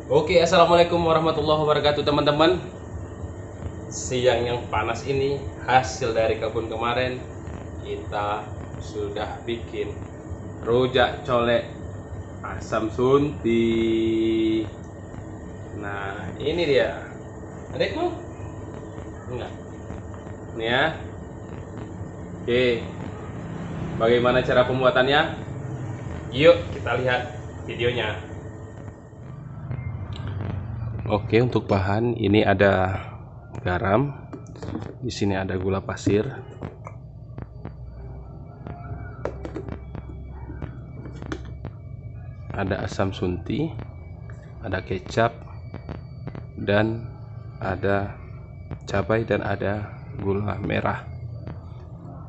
Oke, assalamualaikum warahmatullahi wabarakatuh teman-teman. Siang yang panas ini hasil dari kebun kemarin, kita sudah bikin rujak colek asam sunti. Nah, ini dia. Adikmu? Enggak. Ini ya. Oke. Bagaimana cara pembuatannya? Yuk kita lihat videonya. Oke, untuk bahan ini ada garam, di sini ada gula pasir, ada asam sunti, ada kecap, dan ada cabai dan ada gula merah.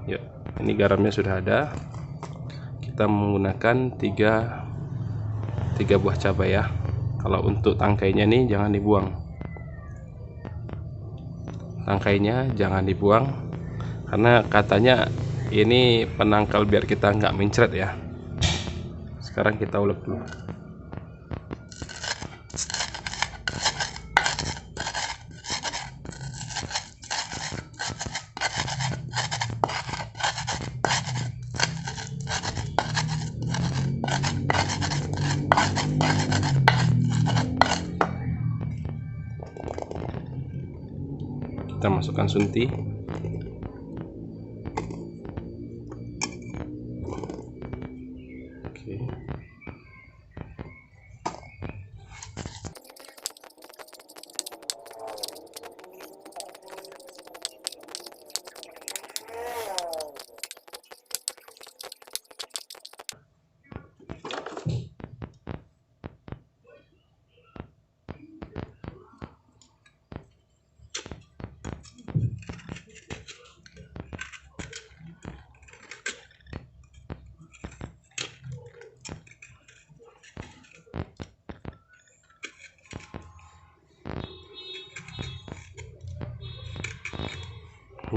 Yuk, ini garamnya sudah ada. Kita menggunakan tiga buah cabai ya. Kalau untuk tangkainya nih jangan dibuang. Tangkainya jangan dibuang karena katanya ini penangkal biar kita nggak mencret ya. Sekarang kita ulek dulu. Kita masukkan sunti. Oke.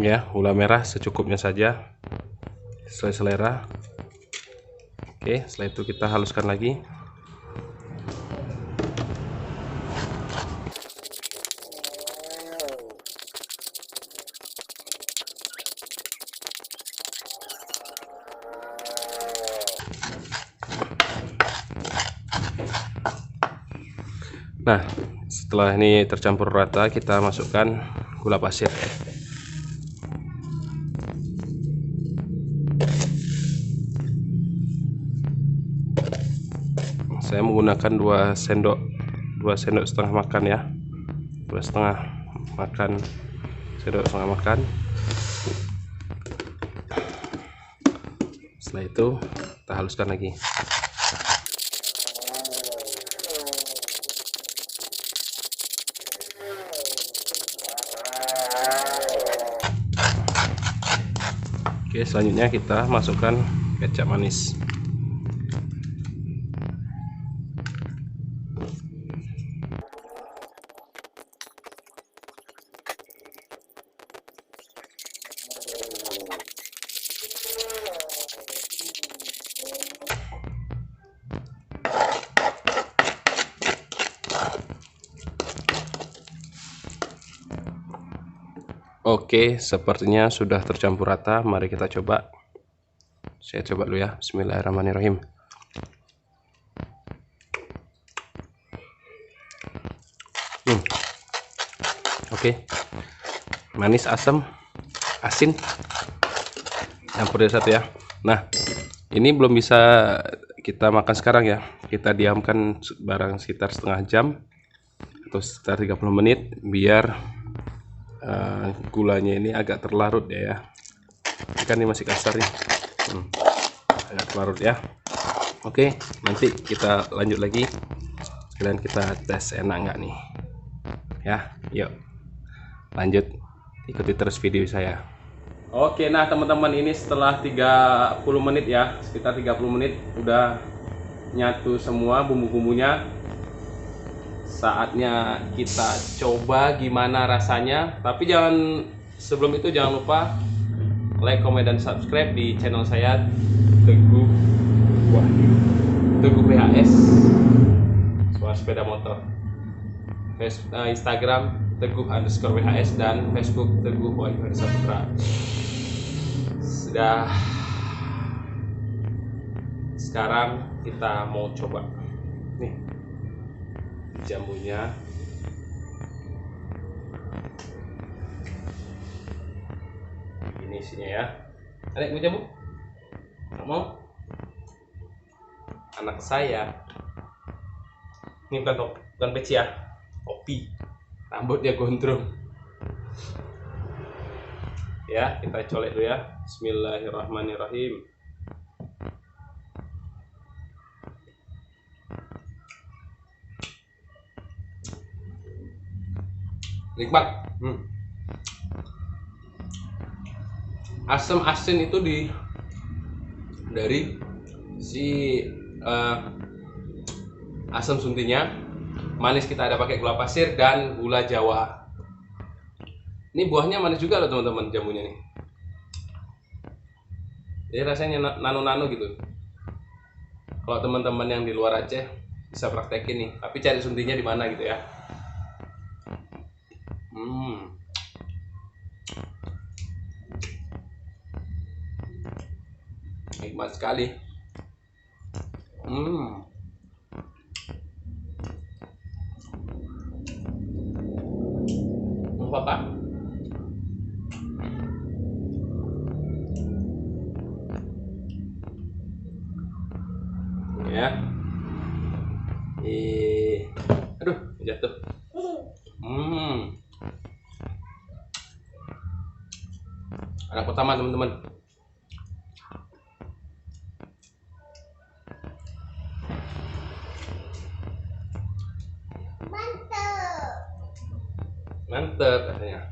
Ya, gula merah secukupnya saja sesuai selera. Oke, setelah itu kita haluskan lagi. Nah, setelah ini tercampur rata, kita masukkan gula pasir. Saya menggunakan 2 sendok setengah makan ya, 2,5 sendok setengah makan. Setelah itu kita haluskan lagi. Oke, selanjutnya kita masukkan kecap manis. Oke, sepertinya sudah tercampur rata. Mari kita coba. Saya coba dulu ya. Bismillahirrahmanirrahim. Oke, manis, asam, asin, campur jadi satu ya. Nah, ini belum bisa kita makan sekarang ya. Kita diamkan barang sekitar setengah jam atau sekitar 30 menit biar gulanya ini agak terlarut ya. Ikan ini masih kasar nih, agak terlarut ya. Oke, nanti kita lanjut lagi. Sekalian kita tes enak nggak nih ya. Yuk lanjut, ikuti terus video saya. Oke, nah teman-teman, ini setelah 30 menit ya, sekitar 30 menit udah nyatu semua bumbu-bumbunya. Saatnya kita coba gimana rasanya. Tapi sebelum itu jangan lupa like, komen, dan subscribe di channel saya Teguh PHS, suara sepeda motor. Instagram Teguh_WHS dan Facebook Teguh Wahyu Saputra. Sudah. Sekarang kita mau coba nih jamunya. Ini isinya ya. Adik mau jamu? Nggak mau? Anak saya. Ini bukan peci ya, kopi. Rambutnya gondrong. Ya, kita colek dulu ya. Bismillahirrahmanirrahim. Nikmat. Asam asin itu dari si asam suntinya. Manis kita ada pakai gula pasir dan gula jawa. Ini buahnya manis juga loh teman-teman, jamunya nih. Jadi rasanya nano-nano gitu. Kalau teman-teman yang di luar Aceh bisa praktekin nih, tapi cari suntinya di mana gitu ya. Nikmat sekali. Apa? Ya. Aduh, jatuh. Anak pertama teman-teman. Mantep katanya.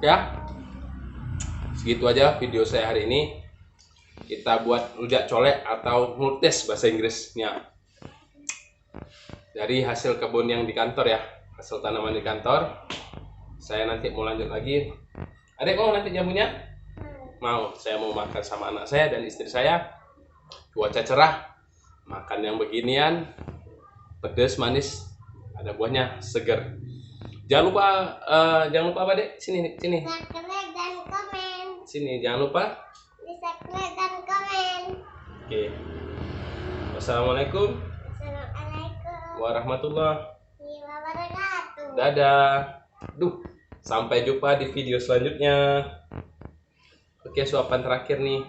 Ya, segitu aja video saya hari ini. Kita buat rujak colek atau multes bahasa Inggrisnya, dari hasil kebun yang di kantor ya, hasil tanaman di kantor. Saya nanti mau lanjut lagi. Adek mau nanti jamunya? Mau. Saya mau makan sama anak saya dan istri saya. Cuaca cerah, makan yang beginian, pedas manis, ada buahnya, seger. Jangan lupa apa dek? Sini. Subscribe dan komen. Sini, jangan lupa Subscribe dan komen. Oke. Wassalamualaikum warahmatullahi wabarakatuh. Dadah. Sampai jumpa di video selanjutnya. Oke, suapan terakhir nih.